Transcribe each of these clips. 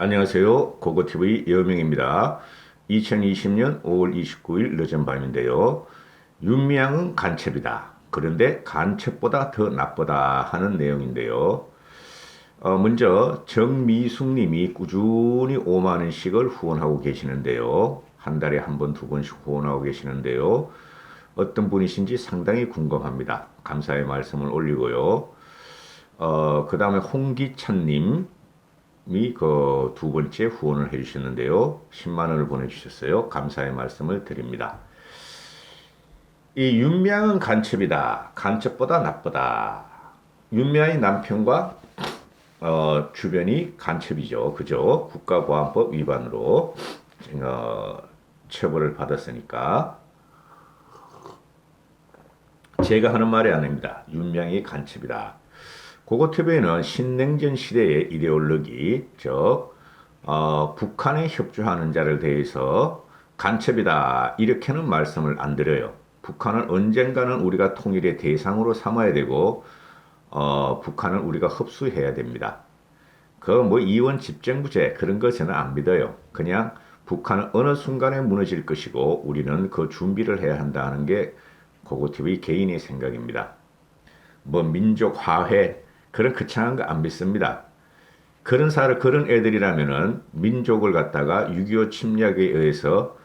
안녕하세요. 고고TV 여명입니다. 2020년 5월 29일 늦은 밤인데요. 윤미향은 간첩이다. 그런데 간첩보다 더 나쁘다 하는 내용인데요. 먼저 정미숙님이 꾸준히 5만 원씩을 후원하고 계시는데요. 한 달에 한 번, 두 번씩 후원하고 계시는데요. 어떤 분이신지 상당히 궁금합니다. 감사의 말씀을 올리고요. 그 다음에 홍기찬님 그 두 번째 후원을 해주셨는데요. 10만 원을 보내주셨어요. 감사의 말씀을 드립니다. 이 윤미향은 간첩이다. 간첩보다 나쁘다. 윤미향의 남편과 주변이 간첩이죠. 그죠? 국가보안법 위반으로 처벌을 받았으니까 제가 하는 말이 아닙니다. 윤미향이 간첩이다. 고고TV는 신냉전 시대의 이데올로기, 즉 북한에 협조하는 자를 대해서 간첩이다 이렇게는 말씀을 안 드려요. 북한은 언젠가는 우리가 통일의 대상으로 삼아야 되고 북한은 우리가 흡수해야 됩니다. 그 뭐 이원 집정부제 그런 거 저는 안 믿어요. 그냥 북한은 어느 순간에 무너질 것이고 우리는 그 준비를 해야 한다는 게 고고TV 개인의 생각입니다. 뭐 민족 화해 그런 거창한 거 안 믿습니다. 그런 애들이라면은 민족을 갖다가 6.25 침략에 의해서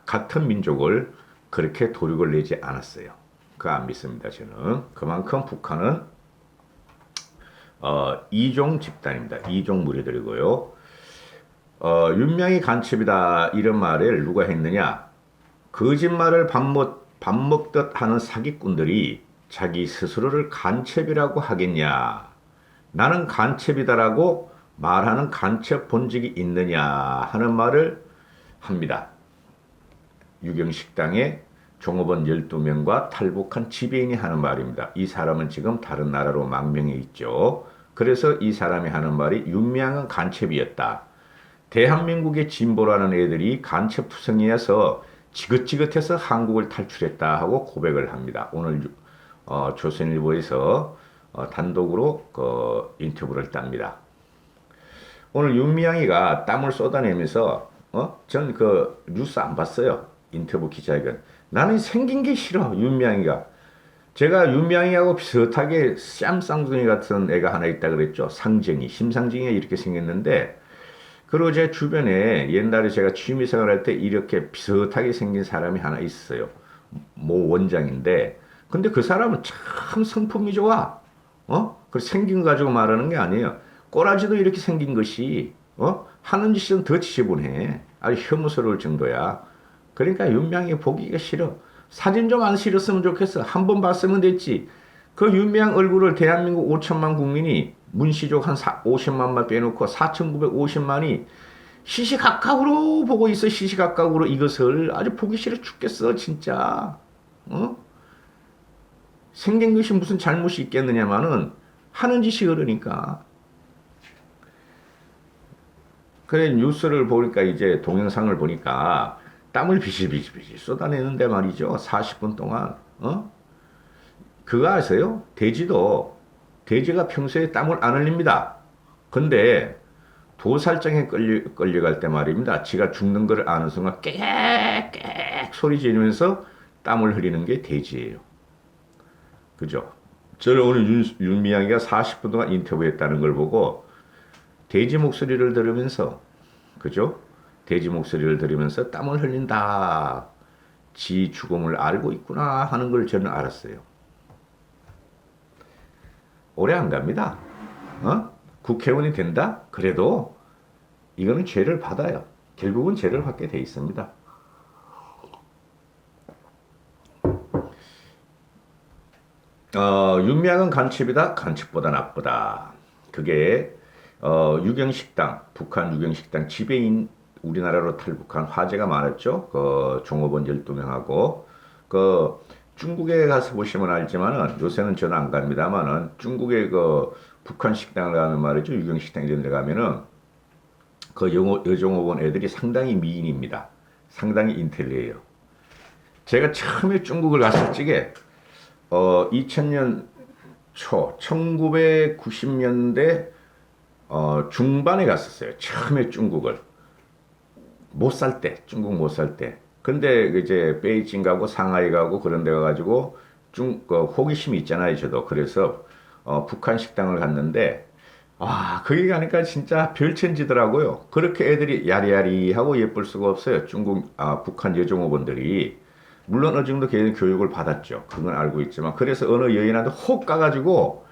같은 민족을 그렇게 도륙을 내지 않았어요. 그거 안 믿습니다. 저는 그만큼 북한은 이종 집단입니다. 이종 무리들이고요. 윤명이 간첩이다 이런 말을 누가 했느냐? 거짓말을 밥 먹듯 하는 사기꾼들이 자기 스스로를 간첩이라고 하겠냐? 나는 간첩이다라고 말하는 간첩 본 적이 있느냐 하는 말을 합니다. 유경식당에 종업원 12명과 탈북한 지배인이 하는 말입니다. 이 사람은 지금 다른 나라로 망명해 있죠. 그래서 이 사람이 하는 말이 윤미향은 간첩이었다. 대한민국의 진보라는 애들이 간첩투성이어서 지긋지긋해서 한국을 탈출했다 하고 고백을 합니다. 오늘 조선일보에서 단독으로 그 인터뷰를 땁니다. 오늘 윤미향이가 땀을 쏟아내면서 전 그 뉴스 안 봤어요. 인터뷰 기자회견. 나는 생긴 게 싫어. 윤미향이가. 제가 윤미향이하고 비슷하게 쌈쌍둥이 같은 애가 하나 있다 그랬죠. 상정이. 심상정이가 이렇게 생겼는데 그리고 제 주변에 옛날에 제가 취미생활 할 때 이렇게 비슷하게 생긴 사람이 하나 있어요. 모 원장인데 근데 그 사람은 참 성품이 좋아. 그 생긴 거 가지고 말하는 게 아니에요. 꼬라지도 이렇게 생긴 것이 하는 짓은 더 지저분해. 아주 혐오스러울 정도야. 그러니까 윤미향이 보기가 싫어. 사진 좀 안 실었으면 좋겠어. 한 번 봤으면 됐지. 그 윤미향 얼굴을 대한민국 5천만 국민이 문시족 한 50만만 빼놓고 4,950만이 시시각각으로 보고 있어. 시시각각으로 이것을 아주 보기 싫어 죽겠어 진짜. 생긴 것이 무슨 잘못이 있겠느냐마는 하는 짓이 그러니까. 그래 뉴스를 보니까 이제 동영상을 보니까 땀을 비실비실 쏟아내는데 말이죠. 40분 동안. 그거 아세요? 돼지가 평소에 땀을 안 흘립니다. 근데 도살장에 끌려갈 때 말입니다. 지가 죽는 걸 아는 순간 깨객 소리 지르면서 땀을 흘리는 게 돼지예요. 그죠? 저는 오늘 윤미향이가 40분 동안 인터뷰했다는 걸 보고 돼지 목소리를 들으면서 그죠? 돼지 목소리를 들으면서 땀을 흘린다. 지 죽음을 알고 있구나 하는 걸 저는 알았어요. 오래 안 갑니다. 국회의원이 된다? 그래도 이거는 죄를 받아요. 결국은 죄를 받게 돼 있습니다. 윤미향은 간첩이다. 간첩보다 나쁘다. 그게 유경식당, 북한 유경식당 지배인 우리나라로 탈북한 화제가 많았죠. 그 종업원 12명하고 그 중국에 가서 보시면 알지만은 요새는 저는 안 갑니다만은 중국의 그 북한 식당을 가면 말이죠. 유경식당 이런 데 가면은 그 여종업원 애들이 상당히 미인입니다. 상당히 인텔리해요. 제가 처음에 중국을 갔을 적에 2000년 초 1990년대 중반에 갔었어요. 처음에 중국을 못 살 때, 중국 못 살 때. 근데 이제 베이징 가고 상하이 가고 그런 데 가가지고 호기심이 있잖아요, 저도. 그래서 북한 식당을 갔는데 거기 가니까 진짜 별천지더라고요. 그렇게 애들이 야리야리하고 예쁠 수가 없어요. 북한 여종업원들이. 물론 어느 정도 개인 교육을 받았죠. 그건 알고 있지만. 그래서 어느 여인한테 혹 가가지고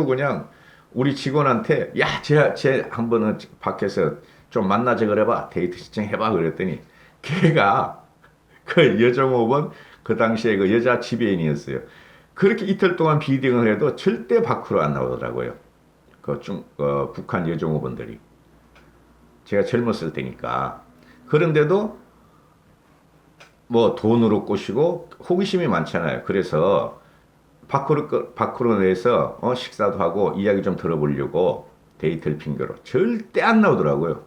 그냥 우리 직원한테, 야, 쟤 한번은 밖에서 좀 만나자 그래봐. 데이트 신청해봐. 그랬더니 걔가 그 여종업원 그 당시에 그 여자 지배인이었어요. 그렇게 이틀 동안 비딩을 해도 절대 밖으로 안 나오더라고요. 북한 여종업원들이. 제가 젊었을 때니까. 그런데도 뭐 돈으로 꼬시고 호기심이 많잖아요. 그래서 밖으로 내서 식사도 하고 이야기 좀 들어보려고 데이트를 핑계로 절대 안 나오더라고요.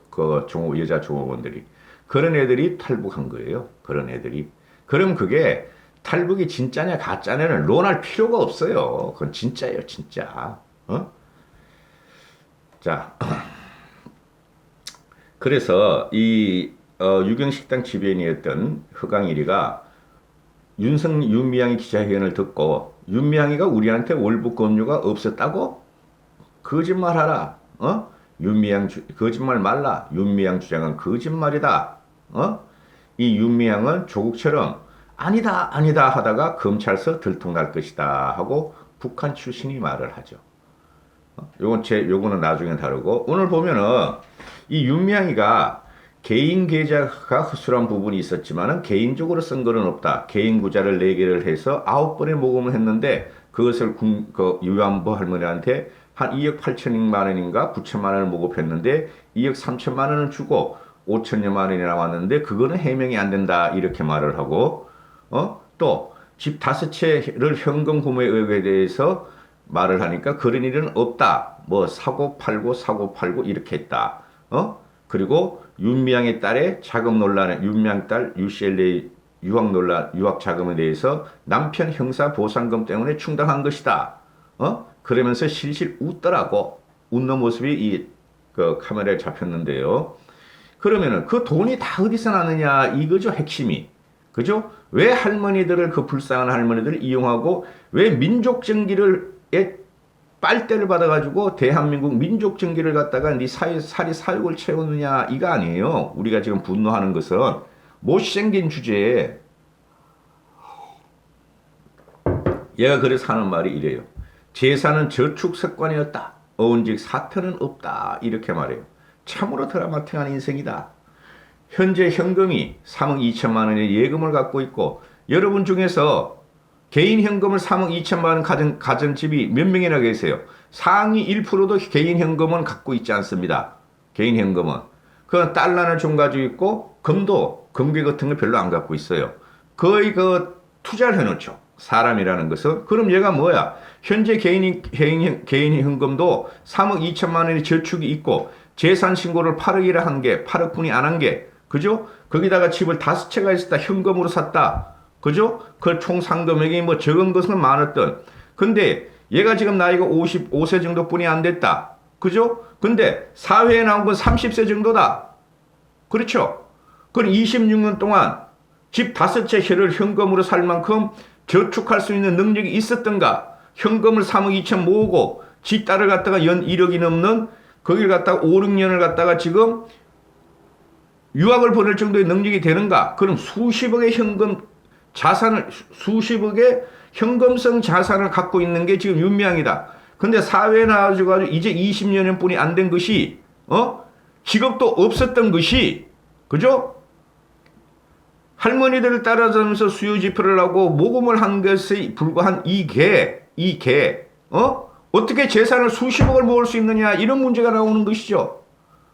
여자 종업원들이. 그런 애들이 탈북한 거예요. 그런 애들이. 그럼 그게 탈북이 진짜냐 가짜냐는 논할 필요가 없어요. 그건 진짜예요, 진짜. 자, 그래서 이 유경식당 지배인이었던 허강일이가 윤미향의 기자회견을 듣고 윤미향이가 우리한테 월북 권유가 없었다고? 거짓말하라. 거짓말 말라. 윤미향 주장은 거짓말이다. 이 윤미향은 조국처럼 아니다 하다가 검찰서 들통날 것이다 하고 북한 출신이 말을 하죠. 요거는 나중에 다루고, 오늘 보면은 이 윤미향이가 개인 계좌가 허술한 부분이 있었지만은 개인적으로 쓴 거는 없다. 개인 구자를 4개를 해서 9번의 모금을 했는데 그것을 유안부 할머니한테 한 2억 8천만 원인가 9천만 원을 모금했는데 2억 3천만 원을 주고 5천여만 원이 나왔는데 그거는 해명이 안 된다. 이렇게 말을 하고, 또 집 5채를 현금 구매 의혹에 대해서 말을 하니까 그런 일은 없다. 뭐 사고 팔고 이렇게 했다. 그리고 윤미향의 딸의 자금 논란에, 윤미향 딸 UCLA 유학 자금에 대해서 남편 형사 보상금 때문에 충당한 것이다. 그러면서 실실 웃더라고. 웃는 모습이 그 카메라에 잡혔는데요. 그러면은 그 돈이 다 어디서 나느냐 이거죠, 핵심이. 그죠? 왜 그 불쌍한 할머니들을 이용하고 왜 민족정기를 빨대를 받아가지고 대한민국 민족정기를 갖다가 네 살이 사육을 채우느냐 이거 아니에요. 우리가 지금 분노하는 것은 못생긴 주제에 얘가 그래서 하는 말이 이래요. 재산은 저축 습관이었다. 어운즉 사태는 없다. 이렇게 말해요. 참으로 드라마틱한 인생이다. 현재 현금이 3억 2천만 원의 예금을 갖고 있고 여러분 중에서 개인 현금을 3억 2천만 원 가진 집이 몇 명이나 계세요? 상위 1%도 개인 현금은 갖고 있지 않습니다. 개인 현금은. 그건 달러는 좀 가지고 있고 금괴 같은 거 별로 안 갖고 있어요. 거의 투자를 해놓죠. 사람이라는 것은. 그럼 얘가 뭐야? 현재 개인 현금도 3억 2천만 원의 저축이 있고 재산 신고를 8억이라 한 게 8억분이 안 한 게 그죠? 거기다가 집을 5채가 있었다. 현금으로 샀다. 그죠? 그 총 상금액이 뭐 적은 것은 많았던. 근데 얘가 지금 나이가 55세 정도뿐이 안 됐다. 그죠? 근데 사회에 나온 건 30세 정도다. 그렇죠? 그럼 26년 동안 집 5채를 현금으로 살 만큼 저축할 수 있는 능력이 있었던가? 현금을 3억 2천 모으고 집 딸을 갖다가 연 1억이 넘는 거기를 갖다가 5, 6년을 갖다가 지금 유학을 보낼 정도의 능력이 되는가? 그럼 수십억의 현금성 자산을 갖고 있는 게 지금 윤미향이다. 근데 사회에 나와가지고 이제 20년 뿐이 안 된 것이, 직업도 없었던 것이, 그죠? 할머니들을 따라다니면서 수요 지표를 하고 모금을 한 것에 불과한 이 개, 어떻게 재산을 수십억을 모을 수 있느냐, 이런 문제가 나오는 것이죠.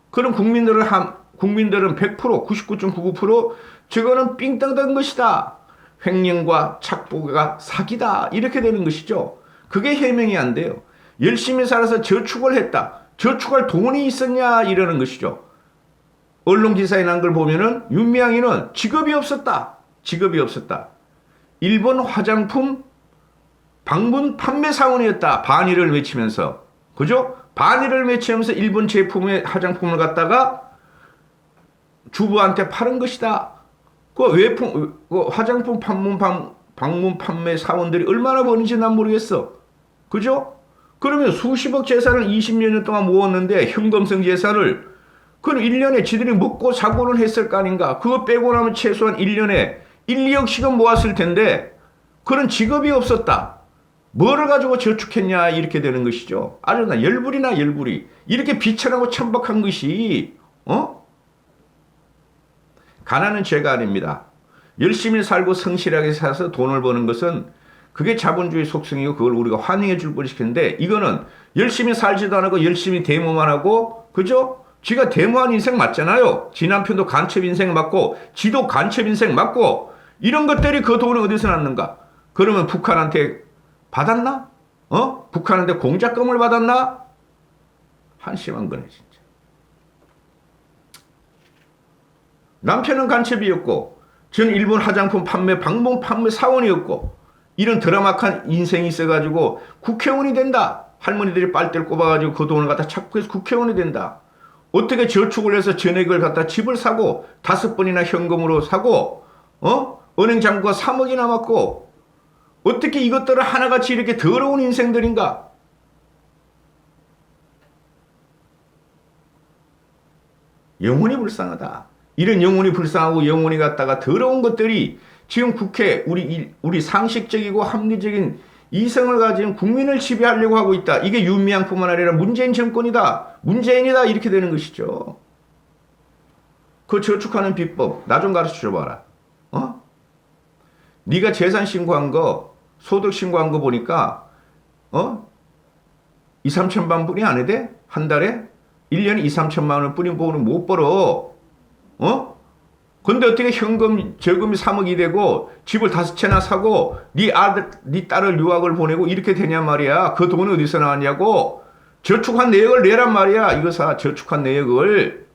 그럼 국민들은 100%, 99.99% 저거는 삥땅던 것이다. 횡령과 착보가 사기다. 이렇게 되는 것이죠. 그게 해명이 안 돼요. 열심히 살아서 저축을 했다. 저축할 돈이 있었냐 이러는 것이죠. 언론 기사에 난 걸 보면은 윤미향이는 직업이 없었다. 일본 화장품 방문 판매 사원이었다. 반일을 외치면서. 그죠? 반일을 매치하면서 일본 제품의 화장품을 갖다가 주부한테 파는 것이다. 그 화장품 방문 판매 사원들이 얼마나 버는지 난 모르겠어. 그죠? 그러면 수십억 재산을 20년 동안 모았는데 현금성 재산을 그건 1년에 지들이 먹고 사고는 했을 거 아닌가. 그거 빼고 나면 최소한 1년에 1, 2억씩은 모았을 텐데 그런 직업이 없었다. 뭐를 가지고 저축했냐 이렇게 되는 것이죠. 아주 나 열불이나 열불이. 이렇게 비천하고 천박한 것이 가난은 죄가 아닙니다. 열심히 살고 성실하게 살아서 돈을 버는 것은 그게 자본주의 속성이고 그걸 우리가 환영해 줄 것이겠는데 이거는 열심히 살지도 않고 열심히 데모만 하고 그죠? 지가 데모한 인생 맞잖아요. 지 남편도 간첩 인생 맞고 지도 간첩 인생 맞고 이런 것들이 그 돈을 어디서 났는가? 그러면 북한한테 받았나? 북한한테 공작금을 받았나? 한심한 거네 진짜. 남편은 간첩이었고 전 일본 화장품 방문 판매 사원이었고 이런 드라마한 인생이 있어가지고 국회의원이 된다. 할머니들이 빨대를 꼽아가지고 그 돈을 갖다 착국해서 국회의원이 된다. 어떻게 저축을 해서 전액을 갖다 집을 사고 5번이나 현금으로 사고 은행 잔고가 3억이 남았고 어떻게 이것들을 하나같이 이렇게 더러운 인생들인가? 영혼이 불쌍하다. 이런 영혼이 불쌍하고 영혼이 갖다가 더러운 것들이 지금 국회 우리 상식적이고 합리적인 이성을 가진 국민을 지배하려고 하고 있다. 이게 윤미향뿐만 아니라 문재인 정권이다. 문재인이다. 이렇게 되는 것이죠. 그 저축하는 비법 나 좀 가르쳐 줘봐라. 네가 재산 신고한 거 소득 신고한 거 보니까 2, 3천만 분이 안 해 돼? 한 달에? 1년에 2, 3천만 원 뿐이 못 벌어. 근데 어떻게 저금이 3억이 되고 집을 5채나 사고 네 딸을 유학을 보내고 이렇게 되냔 말이야. 그 돈은 어디서 나왔냐고. 저축한 내역을 내란 말이야. 이거 저축한 내역을.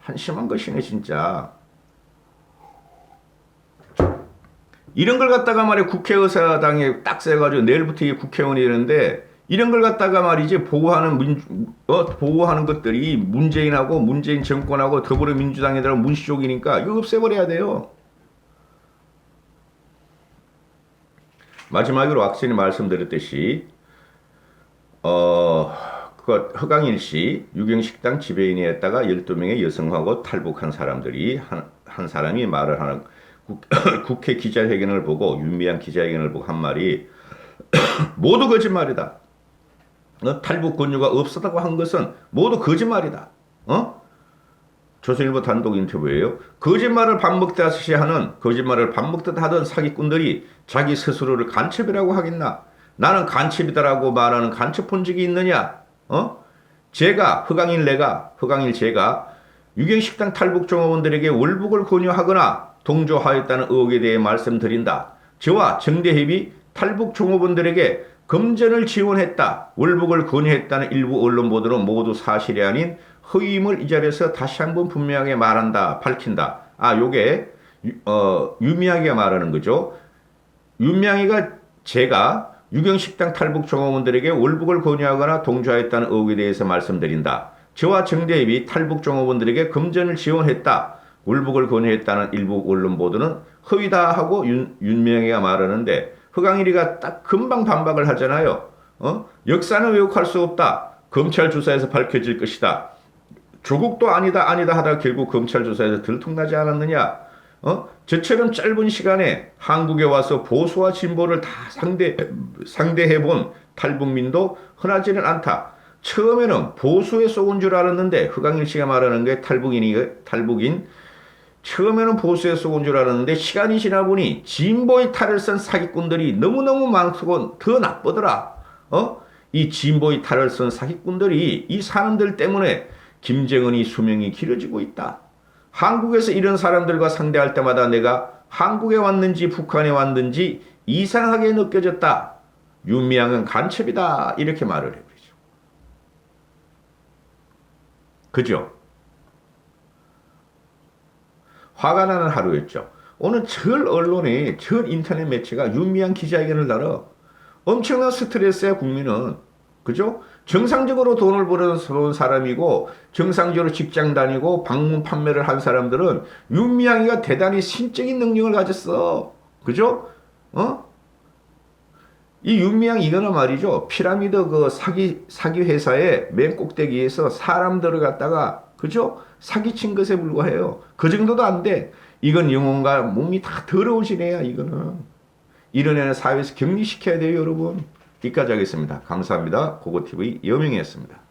한심한 것이네 진짜. 이런 걸 갖다가 말이야 국회의사당에 딱 세가지고 내일부터 이게 국회의원이 되는데 이런 걸 갖다가 말이지 보호하는 것들이 문재인하고 문재인 정권하고 더불어민주당이랑 문시족이니까 이거 없애버려야 돼요. 마지막으로 악신이 말씀드렸듯이 허강일 씨 유경식당 지배인이었다가 12명의 여성하고 탈북한 사람들이 한 사람이 말을 하는 국회 기자회견을 보고 윤미향 기자회견을 보고 한 말이 모두 거짓말이다. 탈북 권유가 없었다고 한 것은 모두 거짓말이다. 조선일보 단독 인터뷰예요. 거짓말을 밥 먹듯이 하는 거짓말을 밥 먹듯 하던 사기꾼들이 자기 스스로를 간첩이라고 하겠나? 나는 간첩이다라고 말하는 간첩 본 적이 있느냐? 허강일 제가 유경식당 탈북 종업원들에게 월북을 권유하거나 동조하였다는 의혹에 대해 말씀드린다. 저와 정대협이 탈북 종업원들에게 금전을 지원했다. 월북을 권유했다는 일부 언론 보도는 모두 사실이 아닌 허위임을 이 자리에서 다시 한번 분명하게 말한다. 밝힌다. 요게 윤미향이가 말하는 거죠. 윤미향이가 제가 유경식당 탈북 종업원들에게 월북을 권유하거나 동조하였다는 의혹에 대해서 말씀드린다. 저와 정대협이 탈북 종업원들에게 금전을 지원했다. 월북을 권유했다는 일부 언론 보도는 허위다 하고 윤미향이가 말하는데 허강일이가 딱 금방 반박을 하잖아요. 역사는 왜곡할 수 없다. 검찰 조사에서 밝혀질 것이다. 조국도 아니다 하다가 결국 검찰 조사에서 들통나지 않았느냐. 저처럼 짧은 시간에 한국에 와서 보수와 진보를 다 상대해본 탈북민도 흔하지는 않다. 처음에는 보수에 쏘은 줄 알았는데 허강일 씨가 말하는 게 탈북인 처음에는 보수에 쏘은 줄 알았는데 시간이 지나 보니 진보의 탈을 쓴 사기꾼들이 너무너무 많고 더 나쁘더라. 이 진보의 탈을 쓴 사기꾼들이 이 사람들 때문에 김정은이 수명이 길어지고 있다. 한국에서 이런 사람들과 상대할 때마다 내가 한국에 왔는지 북한에 왔는지 이상하게 느껴졌다. 윤미향은 간첩이다. 이렇게 말을 해버리죠. 그죠? 화가 나는 하루였죠. 오늘 전 언론이, 전 인터넷 매체가 윤미향 기자회견을 달아 엄청난 스트레스야 국민은. 그죠? 정상적으로 돈을 벌어서 사람이고 정상적으로 직장 다니고 방문 판매를 한 사람들은 윤미향이가 대단히 신적인 능력을 가졌어. 그죠? 어? 이 윤미향 이거는 말이죠. 피라미드 그 사기 회사의 맨 꼭대기에서 사람들을 갖다가 그죠? 사기친 것에 불과해요. 그 정도도 안 돼. 이건 영혼과 몸이 다 더러우신 애야 이거는. 이런 애는 사회에서 격리시켜야 돼요 여러분. 여기까지 하겠습니다. 감사합니다. 고고TV 여명이었습니다.